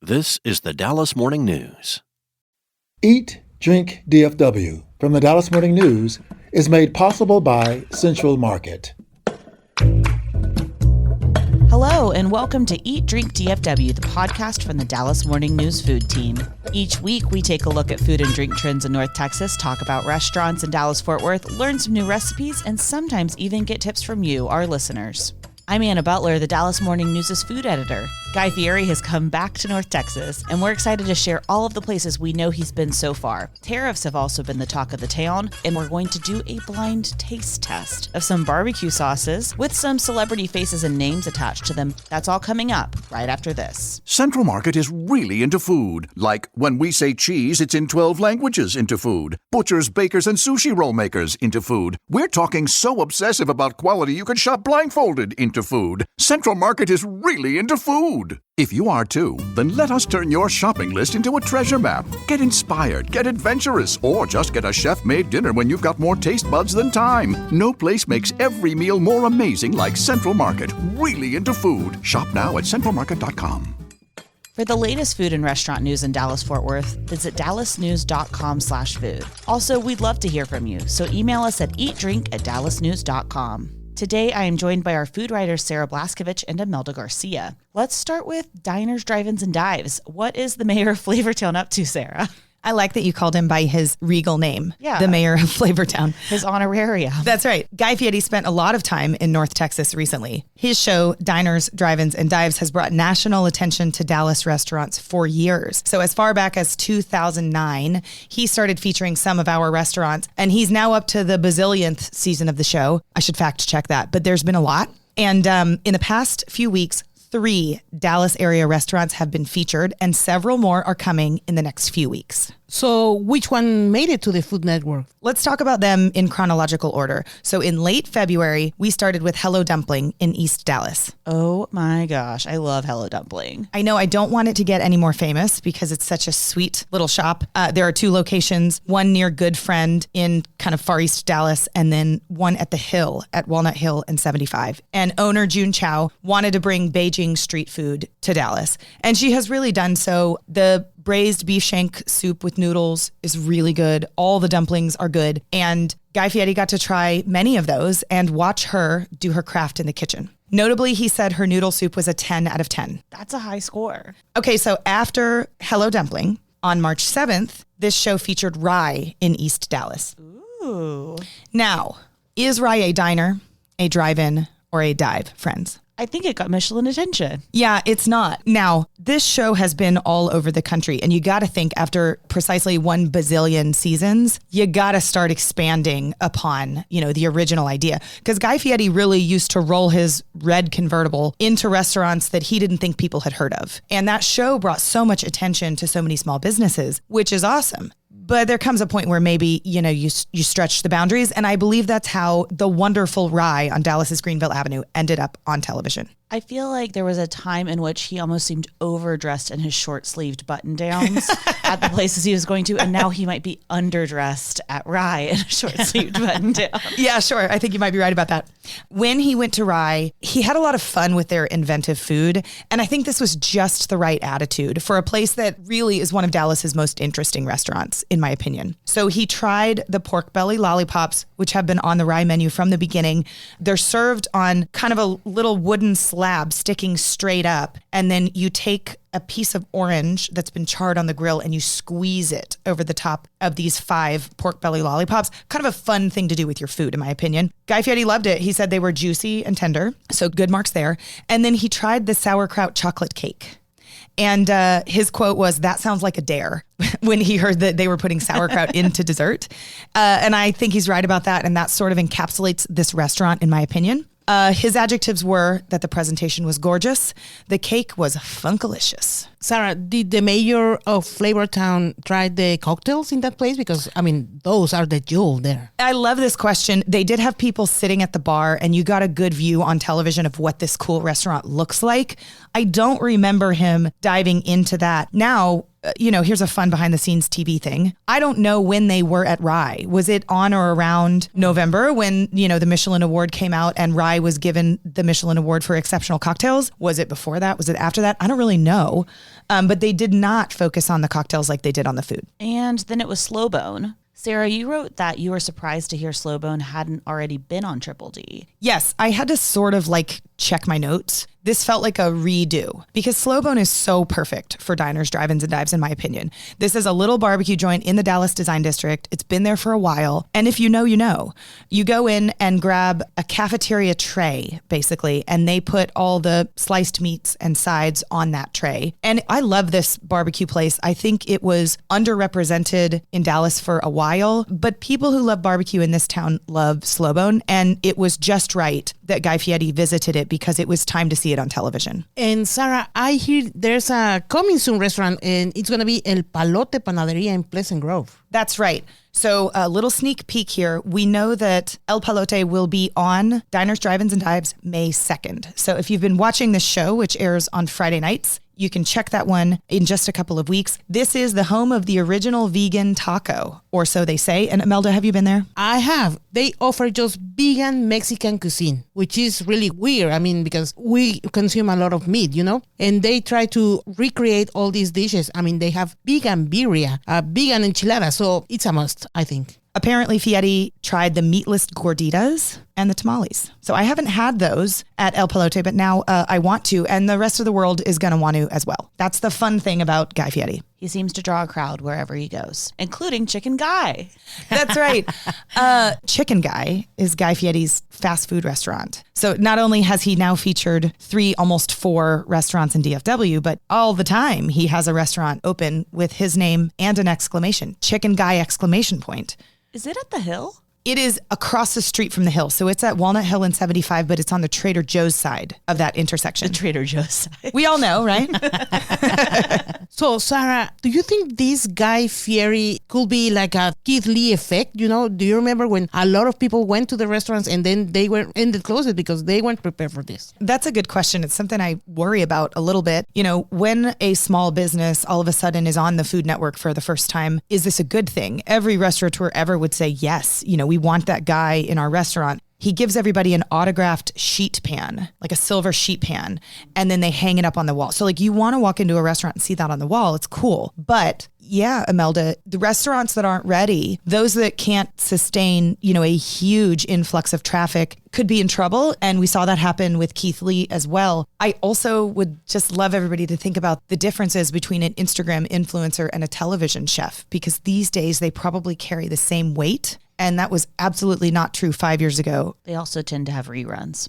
This is the Dallas Morning News. Eat, Drink, DFW from the Dallas Morning News is made possible by Central Market. Hello, and welcome to Eat, Drink, DFW, the podcast from the Dallas Morning News food team. Each week, we take a look at food and drink trends in North Texas, talk about restaurants in Dallas-Fort Worth, learn some new recipes, and sometimes even get tips from you, our listeners. I'm Anna Butler, the Dallas Morning News' food editor. Guy Fieri has come back to North Texas, and we're excited to share all of the places we know he's been so far. Tariffs have also been the talk of the town, and we're going to do a blind taste test of some barbecue sauces with some celebrity faces and names attached to them. That's all coming up right after this. Central Market is really into food. Like when we say cheese, it's in 12 languages into food. Butchers, bakers, and sushi roll makers into food. We're talking so obsessive about quality you can shop blindfolded into food. Central Market is really into food. If you are too, then let us turn your shopping list into a treasure map. Get inspired, get adventurous, or just get a chef-made dinner when you've got more taste buds than time. No place makes every meal more amazing like Central Market. Really into food. Shop now at centralmarket.com. For the latest food and restaurant news in Dallas-Fort Worth, visit dallasnews.com/food. Also, we'd love to hear from you, so email us at eatdrink@dallasnews.com. Today, I am joined by our food writers Sarah Blaskovich and Imelda Garcia. Let's start with diners, drive-ins, and dives. What is the mayor of Flavortown up to, Sarah? I like that you called him by his regal name, Yeah. the mayor of Flavortown. His honorarium. That's right. Guy Fieri spent a lot of time in North Texas recently. His show, Diners, Drive-Ins, and Dives, has brought national attention to Dallas restaurants for years. So as far back as 2009, he started featuring some of our restaurants, and he's now up to the bazillionth season of the show. I should fact check that, but there's been a lot. And in the past few weeks, 3 Dallas area restaurants have been featured, and several more are coming in the next few weeks. So which one made it to the Food Network? Let's talk about them in chronological order. So in late February, we started with Hello Dumpling in East Dallas. Oh my gosh, I love Hello Dumpling. I know I don't want it to get any more famous because it's such a sweet little shop. There are 2 locations, one near Good Friend in kind of far East Dallas, and then one at the Hill at Walnut Hill and 75. And owner June Chow wanted to bring Beijing street food to Dallas. And she has really done so. The braised beef shank soup with noodles is really good. All the dumplings are good. And Guy Fieri got to try many of those and watch her do her craft in the kitchen. Notably, he said her noodle soup was a 10 out of 10. That's a high score. Okay, so after Hello Dumpling, on March 7th, this show featured Rye in East Dallas. Ooh. Now, is Rye a diner, a drive-in, or a dive, friends? I think it got Michelin attention. Yeah, it's not. Now, this show has been all over the country, and you got to think after precisely 1 bazillion seasons, you got to start expanding upon, the original idea. Because Guy Fieri really used to roll his red convertible into restaurants that he didn't think people had heard of. And that show brought so much attention to so many small businesses, which is awesome. But there comes a point where maybe, you stretch the boundaries. And I believe that's how the wonderful Rye on Dallas's Greenville Avenue ended up on television. I feel like there was a time in which he almost seemed overdressed in his short-sleeved button-downs at the places he was going to, and now he might be underdressed at Rye in a short-sleeved button-down. Yeah, sure. I think you might be right about that. When he went to Rye, he had a lot of fun with their inventive food, and I think this was just the right attitude for a place that really is one of Dallas's most interesting restaurants, in my opinion. So he tried the pork belly lollipops, which have been on the Rye menu from the beginning. They're served on kind of a little wooden slab sticking straight up, and then you take a piece of orange that's been charred on the grill and you squeeze it over the top of these 5 pork belly lollipops. Kind of a fun thing to do with your food, in my opinion. Guy Fieri loved it. He said they were juicy and tender, so good marks there. And then he tried the sauerkraut chocolate cake. And his quote was, "That sounds like a dare," when he heard that they were putting sauerkraut into dessert. And I think he's right about that. And that sort of encapsulates this restaurant, in my opinion. His adjectives were that the presentation was gorgeous. The cake was funkalicious. Sarah, did the mayor of Flavortown try the cocktails in that place? Because, those are the jewel there. I love this question. They did have people sitting at the bar, and you got a good view on television of what this cool restaurant looks like. I don't remember him diving into that. Now, here's a fun behind the scenes TV thing. I don't know when they were at Rye. Was it on or around November when, the Michelin Award came out and Rye was given the Michelin Award for exceptional cocktails? Was it before that? Was it after that? I don't really know. But they did not focus on the cocktails like they did on the food. And then it was Slow Bone. Sarah, you wrote that you were surprised to hear Slow Bone hadn't already been on Triple D. Yes, I had to sort of check my notes. This felt like a redo because Slow Bone is so perfect for diners, drive-ins, and dives, in my opinion. This is a little barbecue joint in the Dallas Design District. It's been there for a while. And if you know, you know. You go in and grab a cafeteria tray, basically, and they put all the sliced meats and sides on that tray. And I love this barbecue place. I think it was underrepresented in Dallas for a while, but people who love barbecue in this town love Slow Bone. And it was just right that Guy Fieri visited it because it was time to see it on television. And Sarah, I hear there's a coming soon restaurant and it's going to be El Palote Panaderia in Pleasant Grove. That's right. So a little sneak peek here. We know that El Palote will be on Diners, Drive-Ins, and Dives May 2nd. So if you've been watching this show, which airs on Friday nights, you can check that one in just a couple of weeks. This is the home of the original vegan taco, or so they say. And Imelda, have you been there? I have. They offer just vegan Mexican cuisine, which is really weird. I mean, because we consume a lot of meat, and they try to recreate all these dishes. I mean, they have vegan birria, vegan enchilada. So it's a must, I think. Apparently, Fieri tried the meatless gorditas and the tamales. So I haven't had those at El Palote, but now I want to, and the rest of the world is going to want to as well. That's the fun thing about Guy Fieri. He seems to draw a crowd wherever he goes, including Chicken Guy. That's right. Chicken Guy is Guy Fieri's fast food restaurant. So not only has he now featured 3, almost 4 restaurants in DFW, but all the time he has a restaurant open with his name and an exclamation, Chicken Guy exclamation point. Is it at the Hill? It is across the street from the Hill. So it's at Walnut Hill and 75, but it's on the Trader Joe's side of that intersection. The Trader Joe's side. We all know, right? So, Sarah, do you think this Guy Fieri could be like a Keith Lee effect? Do you remember when a lot of people went to the restaurants and then they were ended closed because they weren't prepared for this? That's a good question. It's something I worry about a little bit. When a small business all of a sudden is on the Food Network for the first time, is this a good thing? Every restaurateur ever would say, yes, we want that guy in our restaurant. He gives everybody an autographed sheet pan, like a silver sheet pan, and then they hang it up on the wall. So you want to walk into a restaurant and see that on the wall. It's cool. But yeah, Imelda, the restaurants that aren't ready, those that can't sustain, a huge influx of traffic could be in trouble. And we saw that happen with Keith Lee as well. I also would just love everybody to think about the differences between an Instagram influencer and a television chef, because these days they probably carry the same weight. And that was absolutely not true 5 years ago. They also tend to have reruns.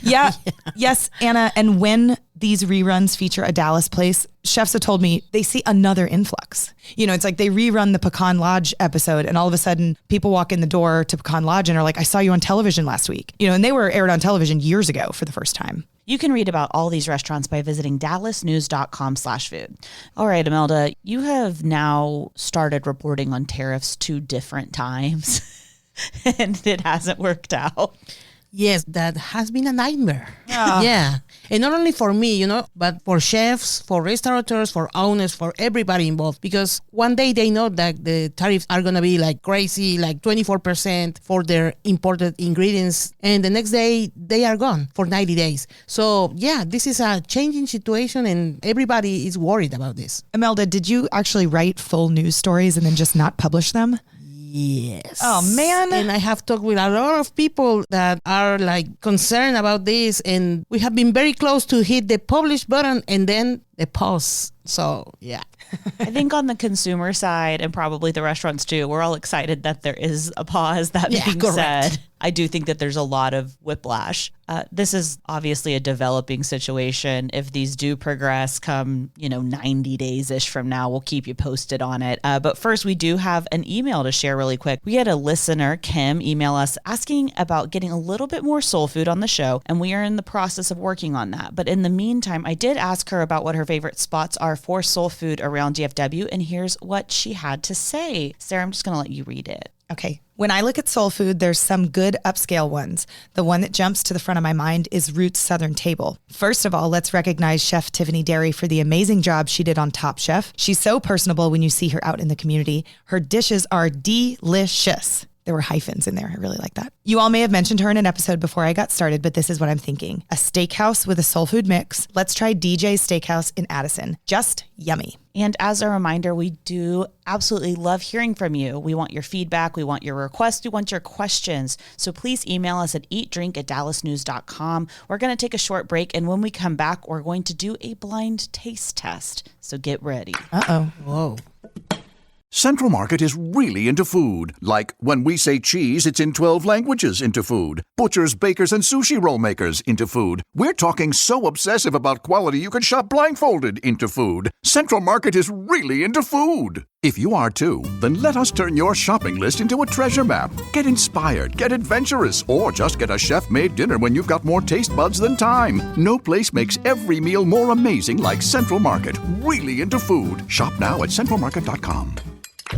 Yeah. Yes, Anna. And when these reruns feature a Dallas place, chefs have told me they see another influx. It's like they rerun the Pecan Lodge episode and all of a sudden people walk in the door to Pecan Lodge and are like, I saw you on television last week. And they were aired on television years ago for the first time. You can read about all these restaurants by visiting dallasnews.com/food. All right, Imelda, you have now started reporting on tariffs 2 different times and it hasn't worked out. Yes, that has been a nightmare. Oh. Yeah. And not only for me, but for chefs, for restaurateurs, for owners, for everybody involved. Because one day they know that the tariffs are going to be like crazy, like 24% for their imported ingredients. And the next day they are gone for 90 days. So yeah, this is a changing situation and everybody is worried about this. Imelda, did you actually write full news stories and then just not publish them? Yes. Oh, man. And I have talked with a lot of people that are concerned about this. And we have been very close to hit the publish button and then the pause. So, yeah. I think on the consumer side and probably the restaurants too, we're all excited that there is a pause. That being said, I do think that there's a lot of whiplash. This is obviously a developing situation. If these do progress come, 90 days-ish from now, we'll keep you posted on it. But first, we do have an email to share really quick. We had a listener, Kim, email us asking about getting a little bit more soul food on the show, and we are in the process of working on that. But in the meantime, I did ask her about what her favorite spots are for soul food around DFW, and here's what she had to say. Sarah, I'm just going to let you read it. Okay. When I look at soul food, there's some good upscale ones. The one that jumps to the front of my mind is Roots Southern Table. First of all, let's recognize Chef Tiffany Derry for the amazing job she did on Top Chef. She's so personable when you see her out in the community. Her dishes are delicious. There were hyphens in there. I really like that. You all may have mentioned her in an episode before I got started, but this is what I'm thinking. A steakhouse with a soul food mix. Let's try DJ's Steakhouse in Addison. Just yummy. And as a reminder, we do absolutely love hearing from you. We want your feedback. We want your requests. We want your questions. So please email us at eatdrink@dallasnews.com. We're going to take a short break. And when we come back, we're going to do a blind taste test. So get ready. Uh-oh. Whoa. Central Market is really into food. Like when we say cheese, it's in 12 languages into food. Butchers, bakers, and sushi roll makers into food. We're talking so obsessive about quality you can shop blindfolded into food. Central Market is really into food. If you are too, then let us turn your shopping list into a treasure map. Get inspired, get adventurous, or just get a chef-made dinner when you've got more taste buds than time. No place makes every meal more amazing like Central Market. Really into food. Shop now at centralmarket.com.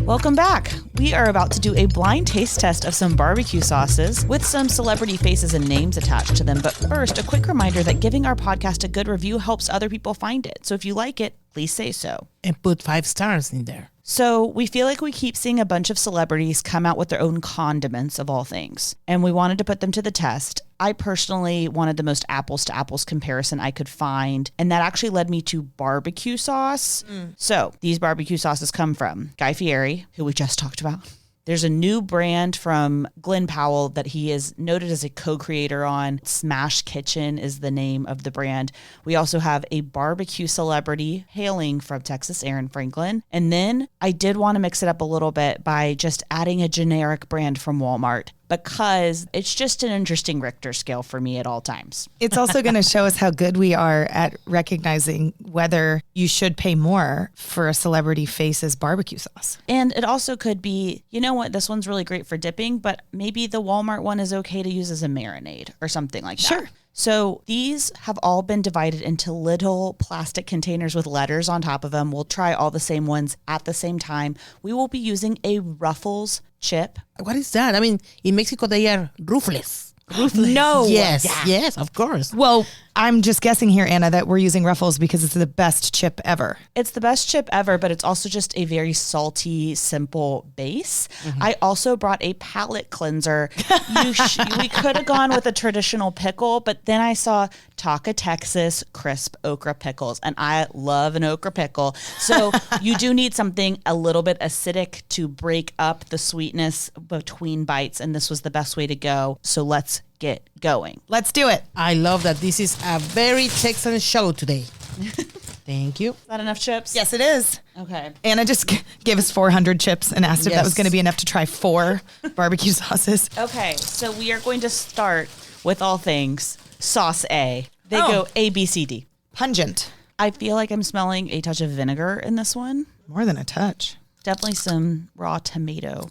Welcome back. We are about to do a blind taste test of some barbecue sauces with some celebrity faces and names attached to them. But first, a quick reminder that giving our podcast a good review helps other people find it. So if you like it, please say so. And put 5 stars in there. So we feel like we keep seeing a bunch of celebrities come out with their own condiments of all things, and we wanted to put them to the test. I personally wanted the most apples to apples comparison I could find, and that actually led me to barbecue sauce. So these barbecue sauces come from Guy Fieri, who we just talked about. There's a new brand from Glen Powell that he is noted as a co-creator on. Smash Kitchen is the name of the brand. We also have a barbecue celebrity hailing from Texas, Aaron Franklin. And then I did want to mix it up a little bit by just adding a generic brand from Walmart, because it's just an interesting Richter scale for me at all times. It's also going to show us how good we are at recognizing whether you should pay more for a celebrity face's barbecue sauce. And it also could be, you know what, this one's really great for dipping, but maybe the Walmart one is okay to use as a marinade or something like that. Sure. So these have all been divided into little plastic containers with letters on top of them. We'll try all the same ones at the same time. We will be using a Ruffles chip. What is that? I mean, in Mexico, they are roofless. No. Yes, Yeah. yes, of course. Well, I'm just guessing here, Anna, that we're using Ruffles because it's the best chip ever. It's the best chip ever, but it's also just a very salty, simple base. I also brought a palate cleanser. We could have gone with a traditional pickle, but then I saw Taka Texas crisp okra pickles, and I love an okra pickle. So you do need something a little bit acidic to break up the sweetness between bites, and this was the best way to go. So let's get going. Let's do it. I love that this is a very Texan show today. Thank you. Is that enough chips? Yes, it is. Okay. Anna just gave us 400 chips and asked if that was Yes. going to be enough to try 4 barbecue sauces. Okay, so we are going to start with all things sauce A. They go A, B, C, D. Pungent. I feel like I'm smelling a touch of vinegar in this one. More than a touch. Definitely some raw tomato.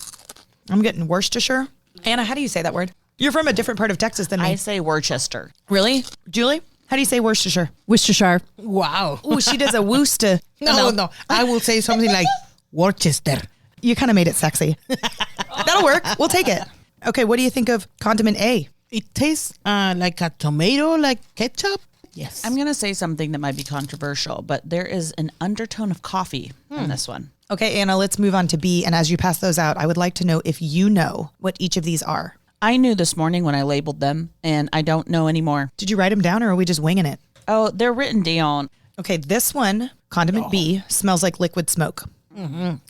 I'm getting Worcestershire. Anna, how do you say that word? You're from a different part of Texas than me. I say Worcester. Really? Julie? How do you say Worcestershire? Worcestershire. Wow. Oh, she does a Worcester. No. I will say something like Worcester. You kind of made it sexy. That'll work. We'll take it. Okay, what do you think of condiment A? It tastes like a tomato, like ketchup. Yes. I'm going to say something that might be controversial, but there is an undertone of coffee in this one. Okay, Anna, let's move on to B. And as you pass those out, I would like to know if you know what each of these are. I knew this morning when I labeled them, and I don't know anymore. Did you write them down or are we just winging it? Oh, they're written down. Okay, this one, condiment B, smells like liquid smoke.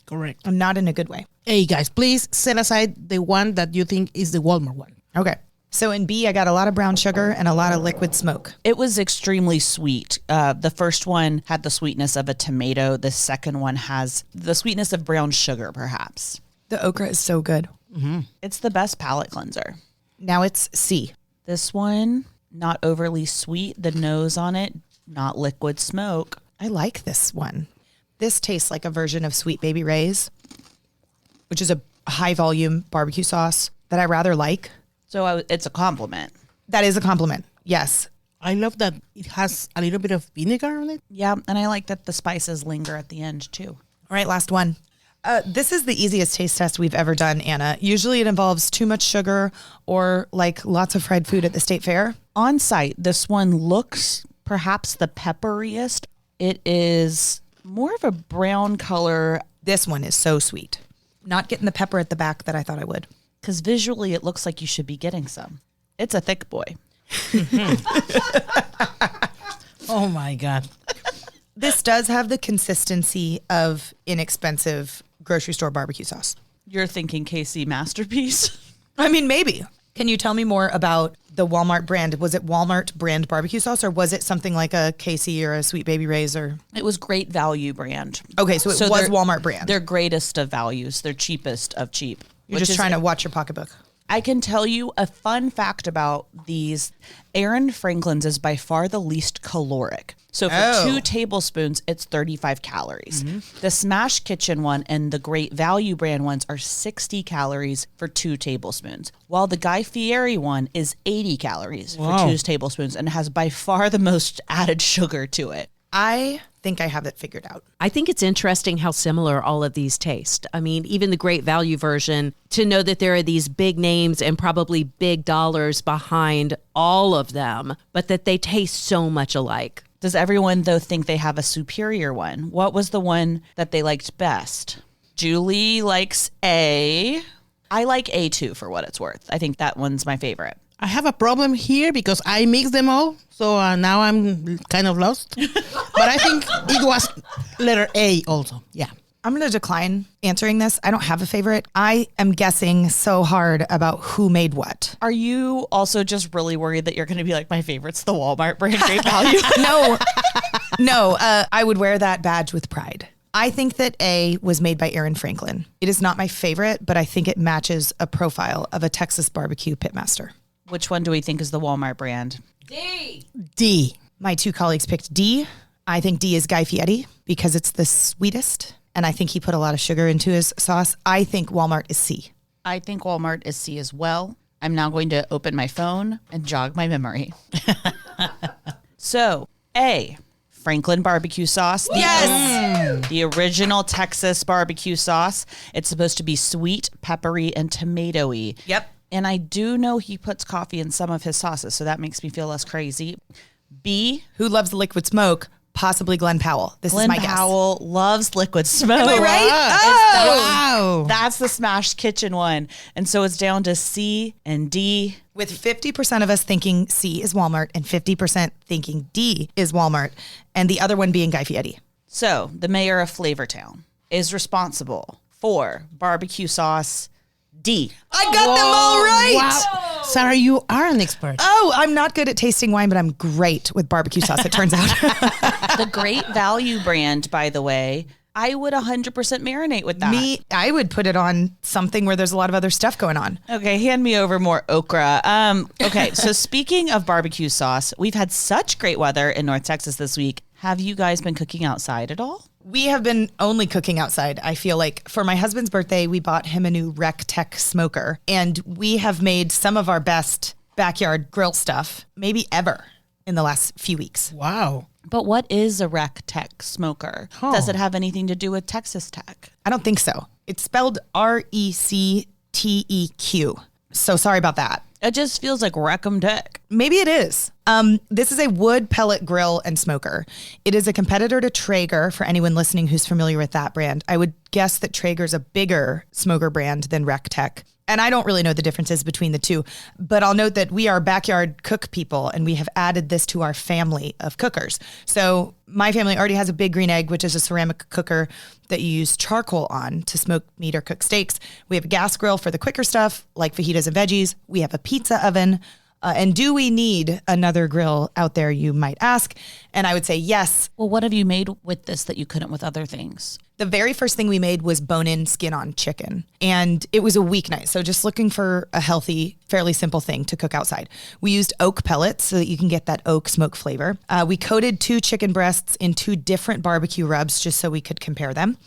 Correct. Not in a good way. Hey, guys, please set aside the one that you think is the Walmart one. Okay. So in B, I got a lot of brown sugar and a lot of liquid smoke. It was extremely sweet. The first one had the sweetness of a tomato. The second one has the sweetness of brown sugar, perhaps. The okra is so good. It's the best palate cleanser. Now it's C. This one, not overly sweet. The nose on it, not liquid smoke. I like this one. This tastes like a version of Sweet Baby Ray's, which is a high volume barbecue sauce that I rather like. So it's a compliment. That is a compliment. Yes. I love that it has a little bit of vinegar on it. Yeah, and I like that the spices linger at the end too. All right, last one. This is the easiest taste test we've ever done, Anna. Usually it involves too much sugar or like lots of fried food at the state fair. On site, this one looks perhaps the pepperiest. It is more of a brown color. This one is so sweet. Not getting the pepper at the back that I thought I would. Because visually it looks like you should be getting some. It's a thick boy. Oh my God. This does have the consistency of inexpensive grocery store barbecue sauce. You're thinking KC Masterpiece? I mean, maybe. Can you tell me more about the Walmart brand? Was it Walmart brand barbecue sauce or was it something like a KC or a Sweet Baby Ray's or? It was Great Value brand. Okay, so it was they're- Walmart brand. They're greatest of values. They're cheapest of cheap. You're just trying to watch your pocketbook. I can tell you a fun fact about these. Aaron Franklin's is by far the least caloric. So for 2 tablespoons, it's 35 calories. The Smash Kitchen one and the Great Value brand ones are 60 calories for 2 tablespoons, while the Guy Fieri one is 80 calories for 2 tablespoons and has by far the most added sugar to it. I think I have it figured out. I think it's interesting how similar all of these taste. I mean, even the Great Value version, to know that there are these big names and probably big dollars behind all of them, but that they taste so much alike. Does everyone, though, think they have a superior one? What was the one that they liked best? Julie likes A. I like A too, for what it's worth. I think that one's my favorite. I have a problem here because I mix them all. So now I'm kind of lost. But I think it was letter A also. Yeah. I'm going to decline answering this. I don't have a favorite. I am guessing so hard about who made what. Are you also just really worried that you're going to be like, my favorite's the Walmart brand Great Value? No, I would wear that badge with pride. I think that A was made by Aaron Franklin. It is not my favorite, but I think it matches a profile of a Texas barbecue pitmaster. Which one do we think is the Walmart brand? D. My 2 colleagues picked D. I think D is Guy Fieri because it's the sweetest. And I think he put a lot of sugar into his sauce. I think Walmart is C. I think Walmart is C as well. I'm now going to open my phone and jog my memory. So, A, Franklin barbecue sauce. Yes! The original Texas barbecue sauce. It's supposed to be sweet, peppery, and tomatoey. Yep. And I do know he puts coffee in some of his sauces, so that makes me feel less crazy. B, Who loves liquid smoke? Possibly Glen Powell. This is Glen my guess. Powell loves liquid smoke. Am I right? Wow. That's the Smash Kitchen one. And so it's down to C and D. With 50% of us thinking C is Walmart and 50% thinking D is Walmart, and the other one being Guy Fieri. So the mayor of Flavortown is responsible for barbecue sauce D. I got them all right. Wow. Sarah, you are an expert. Oh, I'm not good at tasting wine, but I'm great with barbecue sauce, it turns out. The Great Value brand, by the way, I would 100% marinate with that. I would put it on something where there's a lot of other stuff going on. Okay, hand me over more okra. Okay, so speaking of barbecue sauce, we've had such great weather in North Texas this week. Have you guys been cooking outside at all? We have been only cooking outside. I feel like for my husband's birthday, we bought him a new Rec Tech smoker, and we have made some of our best backyard grill stuff, maybe ever, in the last few weeks. Wow. But what is a Rec Tech smoker? Does it have anything to do with Texas Tech? I don't think so. It's spelled RECTEQ. So sorry about that. It just feels like Wreck-'em Tech. Maybe it is. This is a wood pellet grill and smoker. It is a competitor to Traeger, for anyone listening who's familiar with that brand. I would guess that Traeger's a bigger smoker brand than Rec Tech. And I don't really know the differences between the two, but I'll note that we are backyard cook people and we have added this to our family of cookers. So my family already has a Big Green Egg, which is a ceramic cooker that you use charcoal on to smoke meat or cook steaks. We have a gas grill for the quicker stuff like fajitas and veggies. We have a pizza oven. And do we need another grill out there, you might ask? And I would say yes. Well, what have you made with this that you couldn't with other things? The very first thing we made was bone-in, skin-on chicken. And it was a weeknight. So just looking for a healthy, fairly simple thing to cook outside. We used oak pellets so that you can get that oak smoke flavor. We coated 2 chicken breasts in 2 different barbecue rubs just so we could compare them.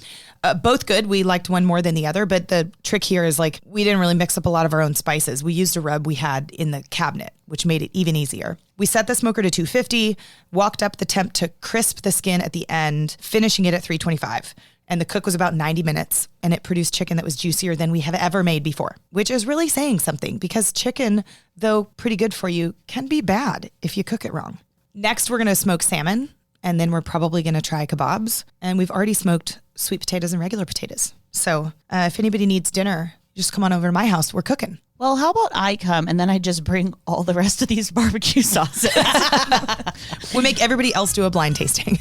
Both good. We liked one more than the other, but the trick here is like we didn't really mix up a lot of our own spices. We used a rub we had in the cabinet. which made it even easier. We set the smoker to 250, walked up the temp to crisp the skin at the end, finishing it at 325. And the cook was about 90 minutes, and it produced chicken that was juicier than we have ever made before, which is really saying something because chicken, though pretty good for you, can be bad if you cook it wrong. Next, we're going to smoke salmon, and then we're probably going to try kebabs. And we've already smoked sweet potatoes and regular potatoes. So if anybody needs dinner, just come on over to my house. We're cooking. Well, how about I come and then I just bring all the rest of these barbecue sauces? We'll make everybody else do a blind tasting.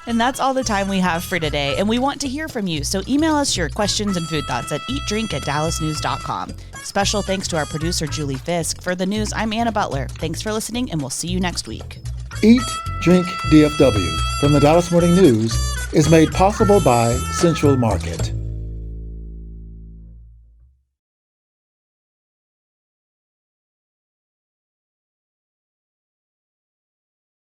And that's all the time we have for today. And we want to hear from you. So email us your questions and food thoughts at eatdrink@dallasnews.com. Special thanks to our producer, Julie Fisk. For the news, I'm Anna Butler. Thanks for listening, and we'll see you next week. Eat, Drink, DFW from the Dallas Morning News is made possible by Central Market.